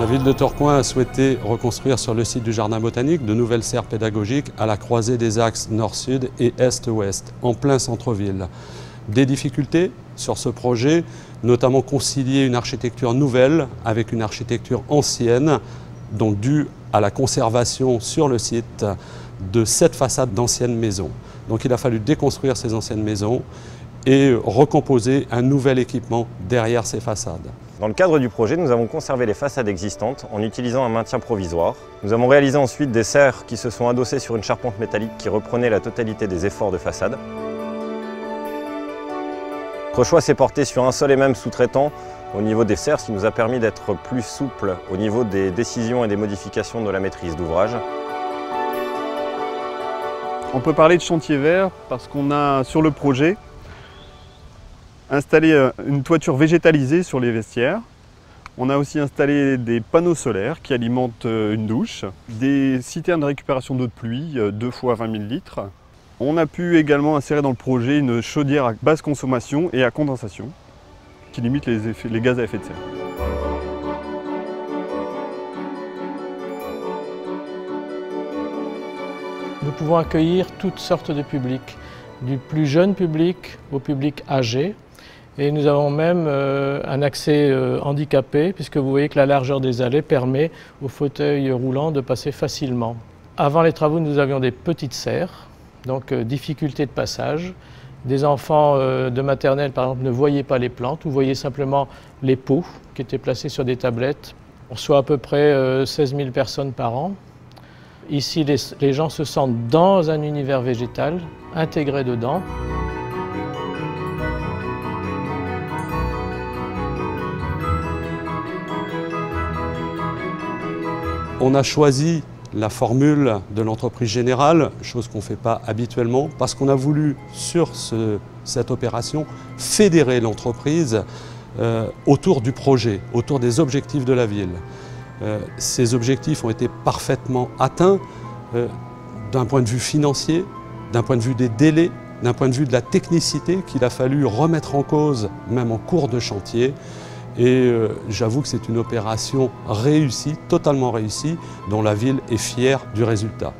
La ville de Tourcoing a souhaité reconstruire sur le site du jardin botanique de nouvelles serres pédagogiques à la croisée des axes nord-sud et est-ouest, en plein centre-ville. Des difficultés sur ce projet, notamment concilier une architecture nouvelle avec une architecture ancienne, donc due à la conservation sur le site de 7 façades d'anciennes maisons. Donc il a fallu déconstruire ces anciennes maisons et recomposer un nouvel équipement derrière ces façades. Dans le cadre du projet, nous avons conservé les façades existantes en utilisant un maintien provisoire. Nous avons réalisé ensuite des serres qui se sont adossées sur une charpente métallique qui reprenait la totalité des efforts de façade. Notre choix s'est porté sur un seul et même sous-traitant au niveau des serres, ce qui nous a permis d'être plus souple au niveau des décisions et des modifications de la maîtrise d'ouvrage. On peut parler de chantier vert parce qu'on a sur le projet installé une toiture végétalisée sur les vestiaires. On a aussi installé des panneaux solaires qui alimentent une douche, des citernes de récupération d'eau de pluie, 2 fois 20 000 litres. On a pu également insérer dans le projet une chaudière à basse consommation et à condensation qui limite les gaz à effet de serre. Nous pouvons accueillir toutes sortes de publics, du plus jeune public au public âgé. Et nous avons même un accès handicapé, puisque vous voyez que la largeur des allées permet aux fauteuils roulants de passer facilement. Avant les travaux, nous avions des petites serres, donc difficulté de passage. Des enfants de maternelle, par exemple, ne voyaient pas les plantes, vous voyez simplement les pots qui étaient placés sur des tablettes. On reçoit à peu près 16 000 personnes par an. Ici, les gens se sentent dans un univers végétal, intégrés dedans. On a choisi la formule de l'entreprise générale, chose qu'on ne fait pas habituellement, parce qu'on a voulu, sur cette opération, fédérer l'entreprise autour du projet, autour des objectifs de la ville. Ces objectifs ont été parfaitement atteints d'un point de vue financier, d'un point de vue des délais, d'un point de vue de la technicité qu'il a fallu remettre en cause, même en cours de chantier. Et j'avoue que c'est une opération réussie, totalement réussie, dont la ville est fière du résultat.